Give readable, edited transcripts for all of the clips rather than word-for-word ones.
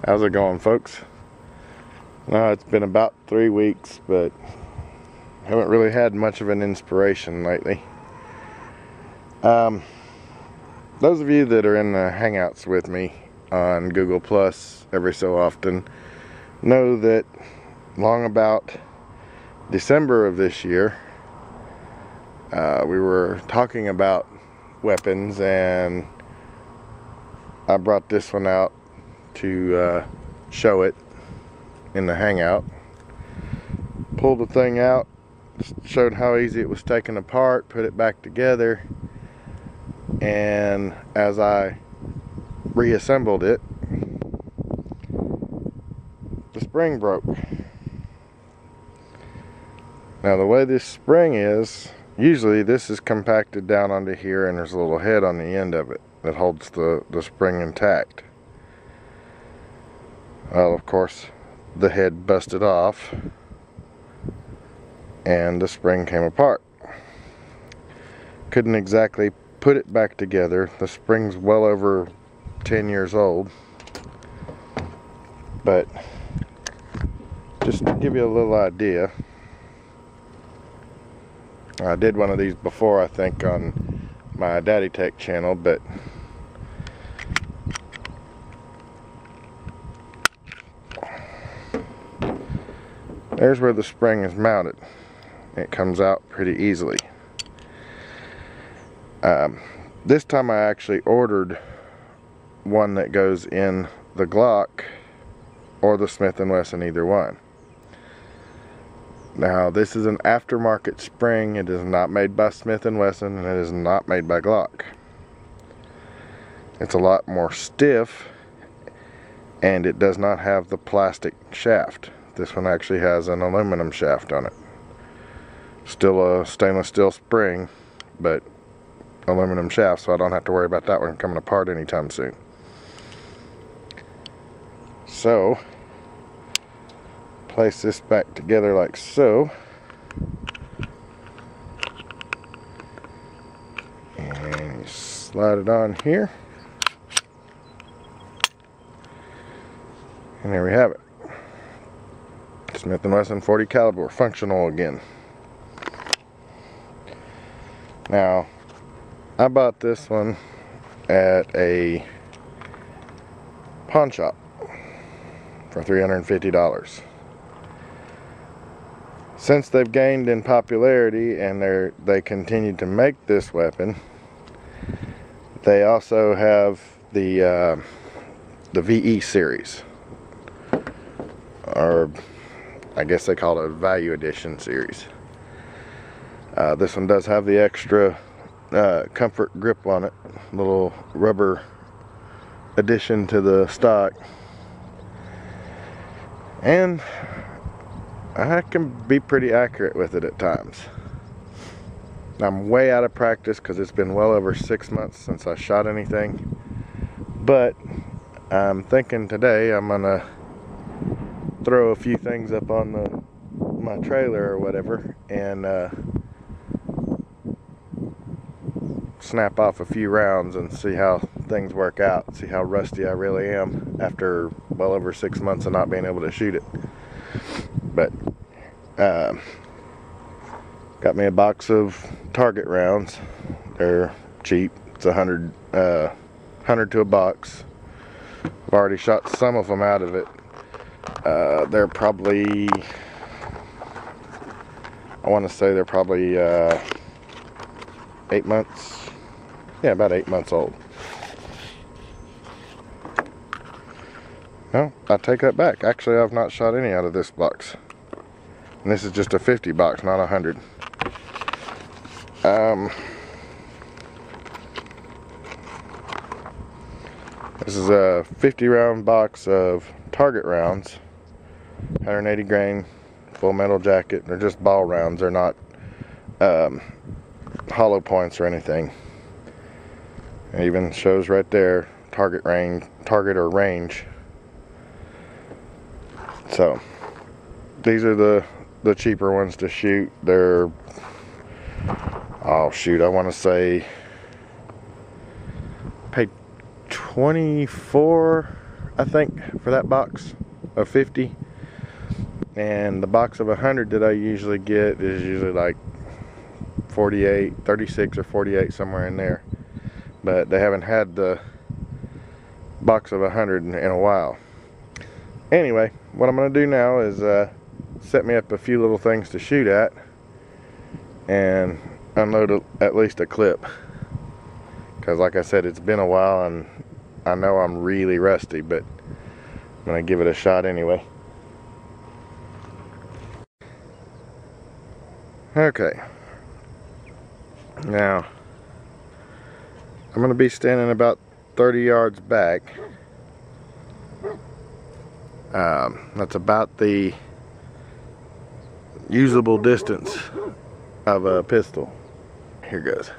How's it going, folks? It's been about 3 weeks, but haven't really had much of an inspiration lately. Those of you that are in the Hangouts with me on Google Plus every so often know that long about December of this year, we were talking about weapons, and I brought this one out to show it in the Hangout. Pulled the thing out, showed how easy it was taken apart, put it back together, and as I reassembled it, the spring broke. Now the way this spring is, usually this is compacted down onto here and there's a little head on the end of it that holds the spring intact. Well, of course, the head busted off and the spring came apart. Couldn't exactly put it back together. The spring's well over 10 years old, but just to give you a little idea, I did one of these before, I think, on my Daddy Tech channel, but there's where the spring is mounted. It comes out pretty easily. This time I actually ordered one that goes in the Glock or the Smith&Wesson, either one. Now this is an aftermarket spring. It is not made by Smith&Wesson and it is not made by Glock. It's a lot more stiff and it does not have the plastic shaft. This one actually has an aluminum shaft on it. Still a stainless steel spring, but aluminum shaft, so I don't have to worry about that one coming apart anytime soon. So, place this back together like so. And you slide it on here. And there we have it. Smith&Wesson 40 caliber, functional again. Now, I bought this one at a pawn shop for $350. Since they've gained in popularity and they continue to make this weapon, they also have the VE series, or I guess they call it a value edition series. This one does have the extra comfort grip on it, little rubber addition to the stock, and I can be pretty accurate with it at times. I'm way out of practice because it's been well over 6 months since I shot anything, but I'm thinking today I'm gonna throw a few things up on my trailer or whatever and snap off a few rounds and see how things work out, see how rusty I really am after well over 6 months of not being able to shoot it. But got me a box of target rounds. They're cheap. It's 100 to a box. I've already shot some of them out of it. They're probably, I want to say they're probably 8 months. Yeah, about 8 months old. No, I take that back. Actually, I've not shot any out of this box. And this is just a 50 box, not 100. This is a 50 round box of target rounds, 180 grain, full metal jacket. They're just ball rounds. They're not hollow points or anything. It even shows right there target or range. So these are the cheaper ones to shoot. They're, oh shoot, I want to say paid $24 I think, for that box of 50. And the box of 100 that I usually get is usually like 48, 36 or 48, somewhere in there. But they haven't had the box of 100 in a while. Anyway, what I'm going to do now is set me up a few little things to shoot at and unload at least a clip. Because like I said, it's been a while and I know I'm really rusty, but I'm going to give it a shot anyway. Okay. Now, I'm going to be standing about 30 yards back. That's about the usable distance of a pistol. Here goes.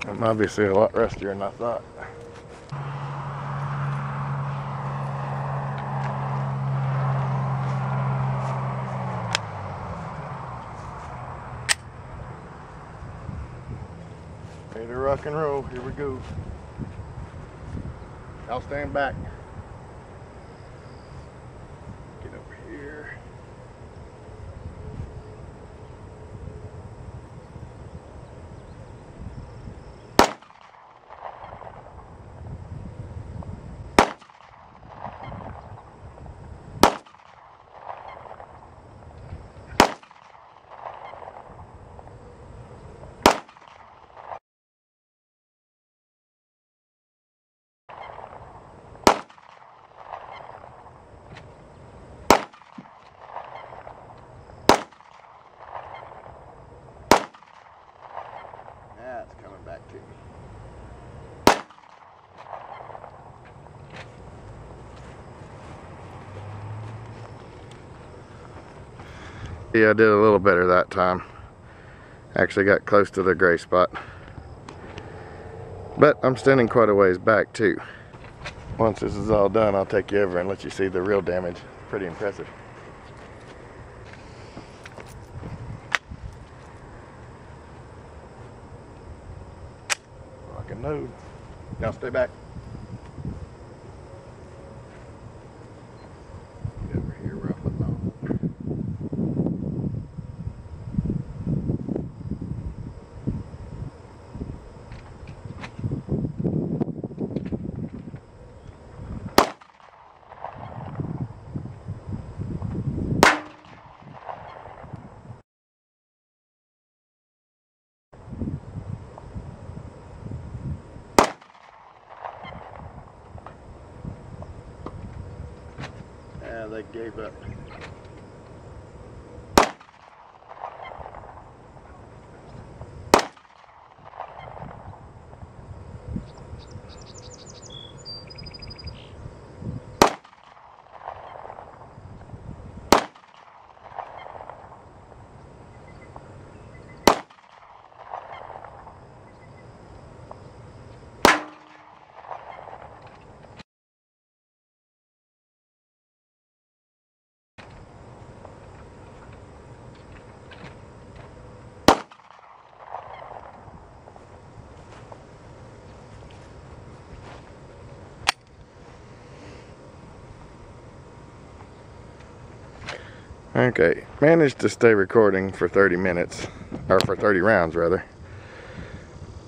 I'm obviously a lot rustier than I thought. Ready to rock and roll. Here we go. I'll stand back. Get over here. That's coming back to me. Yeah, I did a little better that time. Actually got close to the gray spot. But I'm standing quite a ways back too. Once this is all done, I'll take you over and let you see the real damage. Pretty impressive. Rock and load. Now stay back. Get over here where I'm putting on. Yeah, they gave up. Okay, managed to stay recording for 30 minutes, or for 30 rounds rather.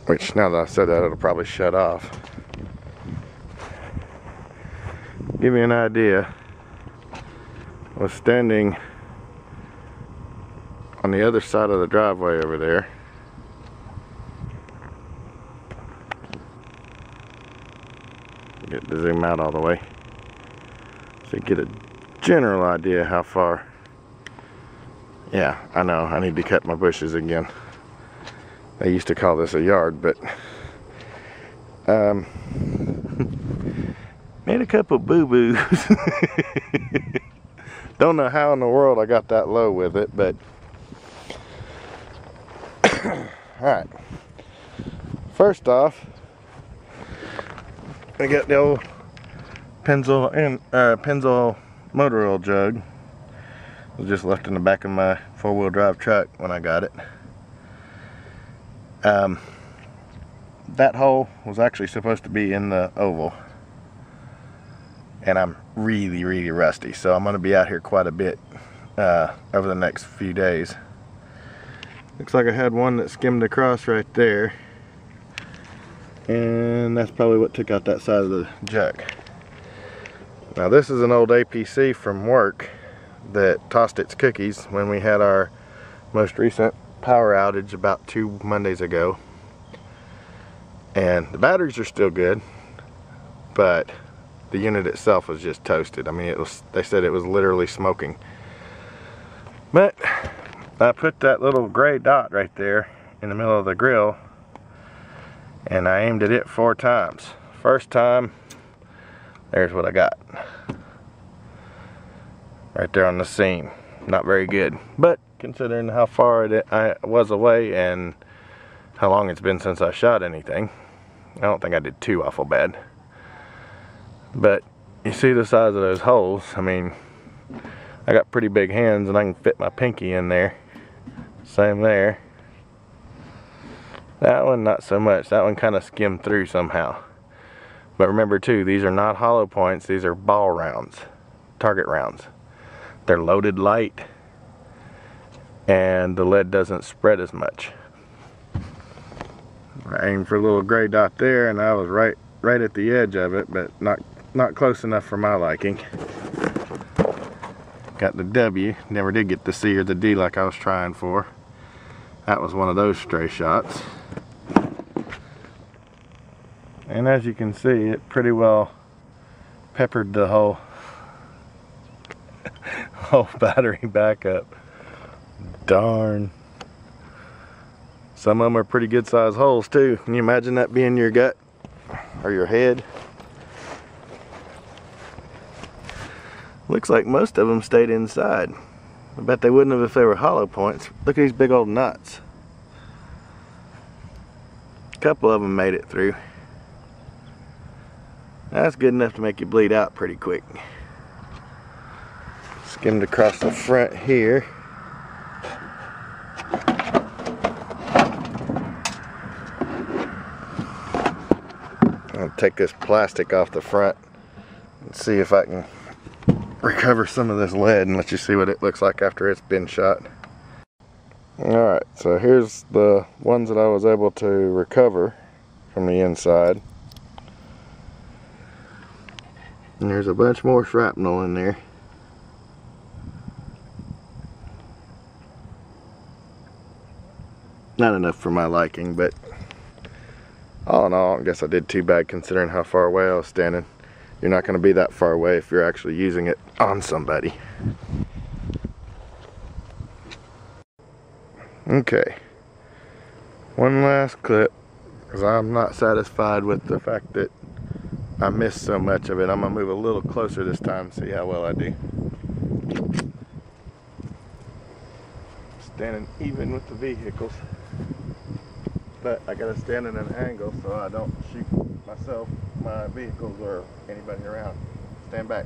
Which, now that I said that, it'll probably shut off. Give you an idea, I was standing on the other side of the driveway over there. Get to zoom out all the way so you get a general idea how far. Yeah, I know, I need to cut my bushes again. They used to call this a yard, but made a couple boo-boos. Don't know how in the world I got that low with it, but alright. First off, I got the old Pennzoil motor oil jug. It was just left in the back of my four-wheel drive truck when I got it. That hole was actually supposed to be in the oval, and I'm really rusty, so I'm going to be out here quite a bit over the next few days. Looks like I had one that skimmed across right there, and that's probably what took out that side of the jug. Now this is an old APC from work that tossed its cookies when we had our most recent power outage about 2 Mondays ago. And the batteries are still good, but the unit itself was just toasted. I mean, they said it was literally smoking. But I put that little gray dot right there in the middle of the grill, and I aimed at it 4 times. First time, there's what I got. Right there on the seam. Not very good, but considering how far I was away and how long it's been since I shot anything, I don't think I did too awful bad. But you see the size of those holes. I mean, I got pretty big hands and I can fit my pinky in there. Same there. That one not so much. That one kind of skimmed through somehow. But remember too, these are not hollow points, these are ball rounds, target rounds. They're loaded light, and the lead doesn't spread as much. I aimed for a little gray dot there, and I was right at the edge of it, but not close enough for my liking. Got the W, never did get the C or the D like I was trying for. That was one of those stray shots. And as you can see, it pretty well peppered the whole battery back up. Darn. Some of them are pretty good sized holes too. Can you imagine that being your gut or your head? Looks like most of them stayed inside. I bet they wouldn't have if they were hollow points. Look at these big old nuts. A couple of them made it through. That's good enough to make you bleed out pretty quick. Skimmed across the front here. I'll take this plastic off the front and see if I can recover some of this lead and let you see what it looks like after it's been shot. Alright, so here's the ones that I was able to recover from the inside. And there's a bunch more shrapnel in there. Not enough for my liking, but all in all, I guess I did too bad considering how far away I was standing. You're not going to be that far away if you're actually using it on somebody. Okay, one last clip, because I'm not satisfied with the fact that I missed so much of it. I'm going to move a little closer this time, see how well I do. Standing even with the vehicles, but I gotta stand at an angle so I don't shoot myself, my vehicles, or anybody around. Stand back.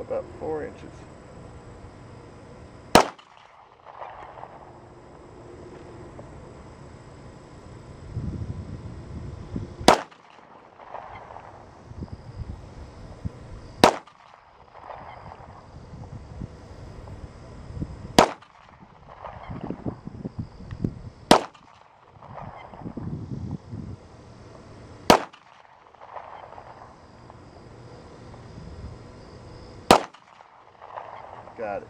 about 4 inches. Got it.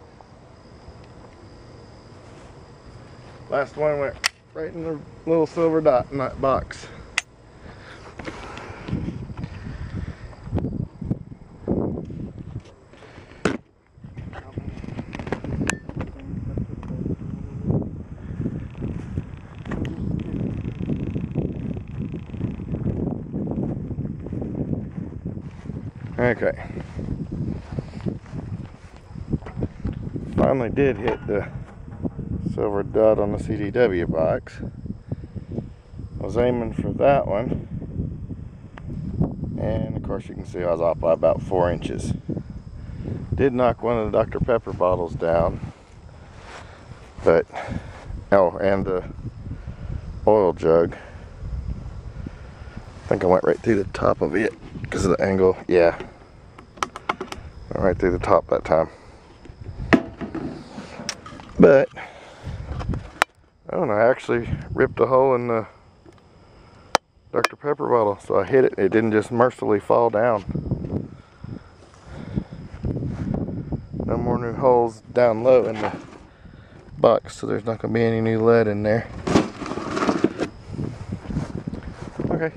Last one went right in the little silver dot in that box. Okay. Finally did hit the silver dot on the CDW box. I was aiming for that one, and of course you can see I was off by about 4 inches. Did knock one of the Dr. Pepper bottles down, but oh, and the oil jug. I think I went right through the top of it because of the angle. Yeah, went right through the top that time. But oh, and I actually ripped a hole in the Dr. Pepper bottle, so I hit it. It didn't just mercifully fall down. No more new holes down low in the box, so there's not going to be any new lead in there. Okay.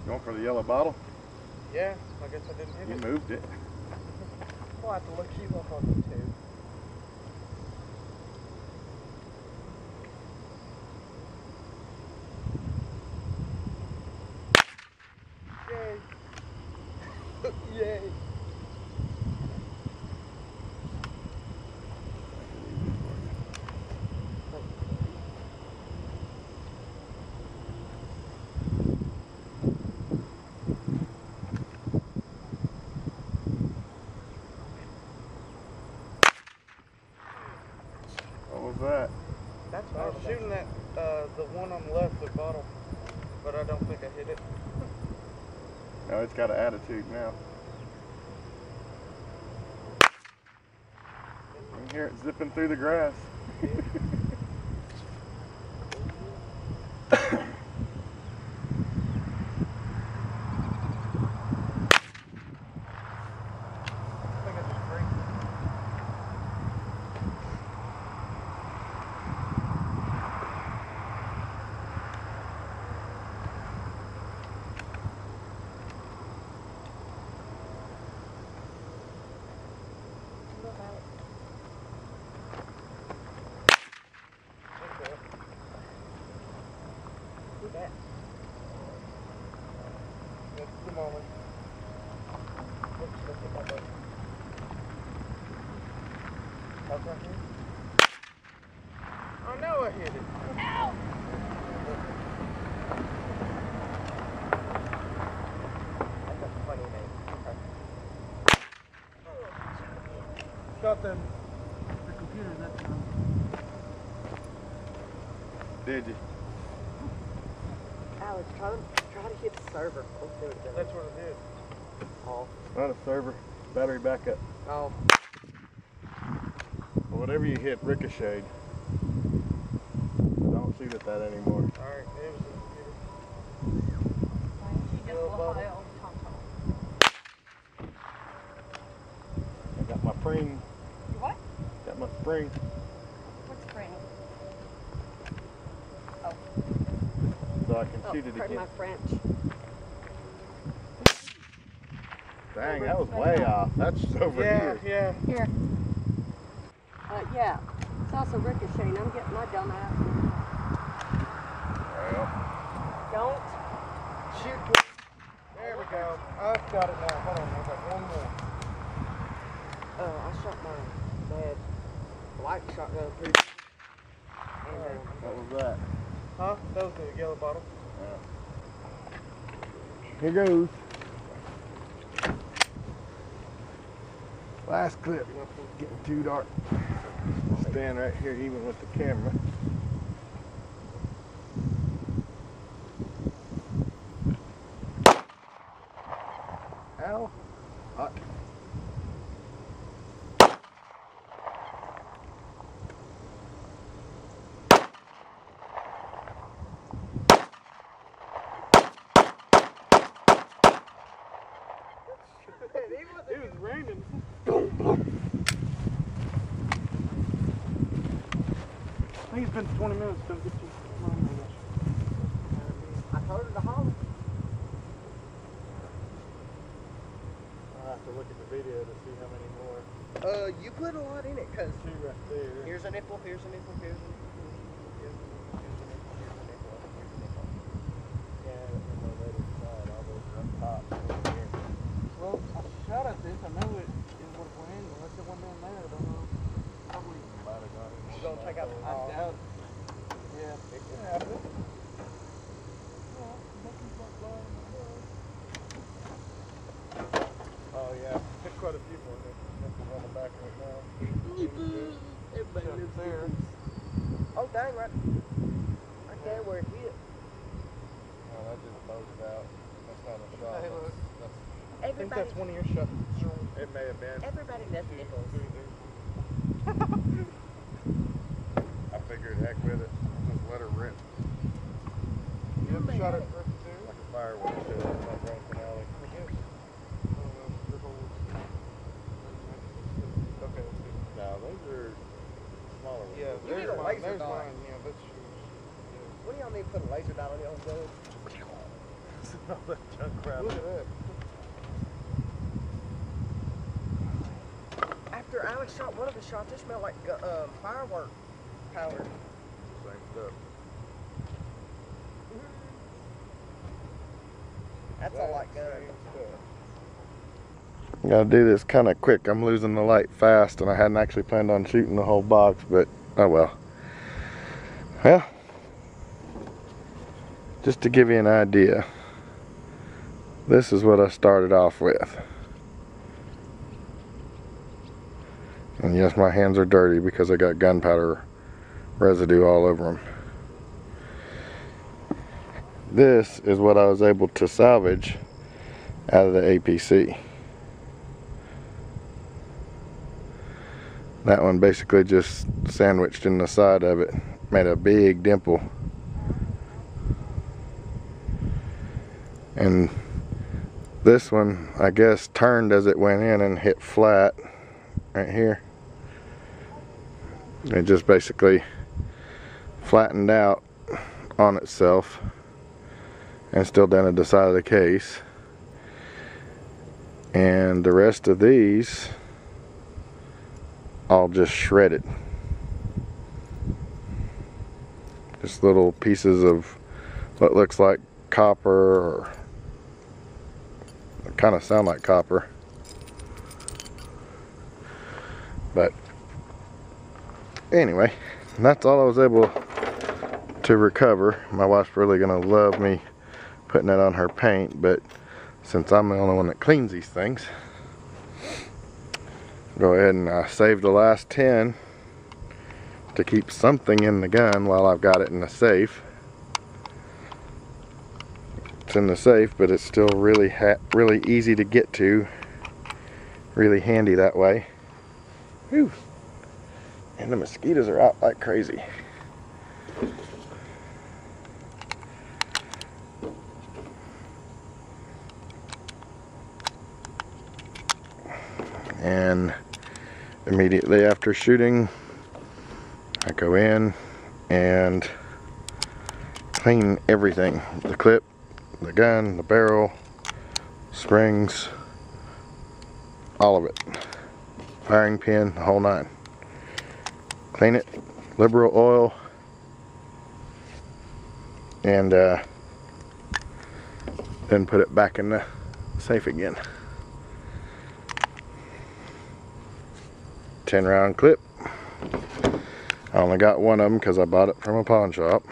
Going for the yellow bottle? Yeah, I guess I didn't hit it. You moved it. We'll have to look you up on the tube. Yay! Yay! What was that? That's I was shooting at the one on the left, the bottle, but I don't think I hit it. No, it's got an attitude now. You can hear it zipping through the grass. That's the moment. Look at my butt. How's that here? I know I hit it. Ow! That's a funny name. Okay. Got them. The computer that time. Did you? Alex, try to hit the server. Let's see what it does. That's what it did. Oh. Not a server. Battery backup. Oh. Well, whatever you hit ricocheted. I don't see that anymore. Alright, it was the computer. I got my spring. What? Got my spring. What spring? So I can shoot it Pardon again. my French. Dang, that was way off. That's over here. Yeah. Here. Yeah. It's also ricocheting. I'm getting my dumb ass. Well, Don't. Shoot me. There we go. I've got it now. Hold on. I've got one more. I shot my dad light shotgun pretty. And What was that? Huh? That was the yellow bottle. Here goes. Last clip. Getting too dark. Stand right here even with the camera. Ow. Hot. It was raining. I think it's been 20 minutes to get you. I told her to holler. I'll have to look at the video to see how many more. You put a lot in it, cause Two right there. here's a nipple, here's a nipple, here's a nipple, here's a nipple, here's a nipple, here's a nipple, here's a nipple. Yeah, and on the other side, all those are up top. Well, I shot at this. I know it would have went in unless it went down there. I don't know. Probably. Might have gone in. She's gonna take out the I ball. doubt. Yeah. It can happen. Oh yeah, hit quite a few more. Nipples on the back of it now. Everybody Up lives there. Oh dang, right there where it hit. No, that just bulged out. That's not a shot. Hey, look. I think Everybody, that's one of your shots. It may have been. everybody does nipples. I figured heck with it. Just let her rip. You ever shot it first too? Like a firework show. It's not wrong finale. Okay, let's see. No, those are smaller ones. Yeah, You there's need a mine. laser There's dot. mine. Yeah, that's yours. What do y'all need to put a laser dot on y'all's gun? All that junk crap. Look at that. After Alex shot one of the shots, it smelled like firework powder. Same stuff. That's a light gun. Gotta do this kind of quick. I'm losing the light fast, and I hadn't actually planned on shooting the whole box, but oh well. Well, just to give you an idea, this is what I started off with. And yes, my hands are dirty because I got gunpowder residue all over them. This is what I was able to salvage out of the APC. That one basically just sandwiched in the side of it, made a big dimple. And this one, I guess, turned as it went in and hit flat right here. It just basically flattened out on itself and still dented the side of the case. And the rest of these all just shredded. Just little pieces of what looks like copper, or kind of sound like copper. But anyway, that's all I was able to recover. My wife's really gonna love me putting it on her paint, but since I'm the only one that cleans these things, go ahead and save the last 10 to keep something in the gun while I've got it in the safe. It's in the safe, but it's still really easy to get to, really handy that way. Whew. And the mosquitoes are out like crazy. And immediately after shooting, I go in and clean everything. The clip, the gun, the barrel, springs, all of it. Firing pin, the whole nine. Clean it, liberal oil, and then put it back in the safe again. 10 round clip. I only got one of them because I bought it from a pawn shop.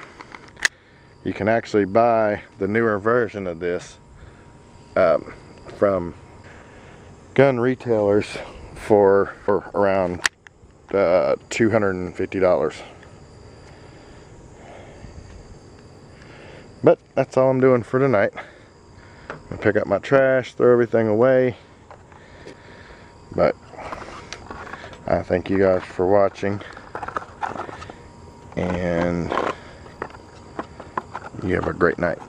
You can actually buy the newer version of this from gun retailers for around $250. But that's all I'm doing for tonight. I'm gonna pick up my trash, throw everything away. But I thank you guys for watching, and you have a great night.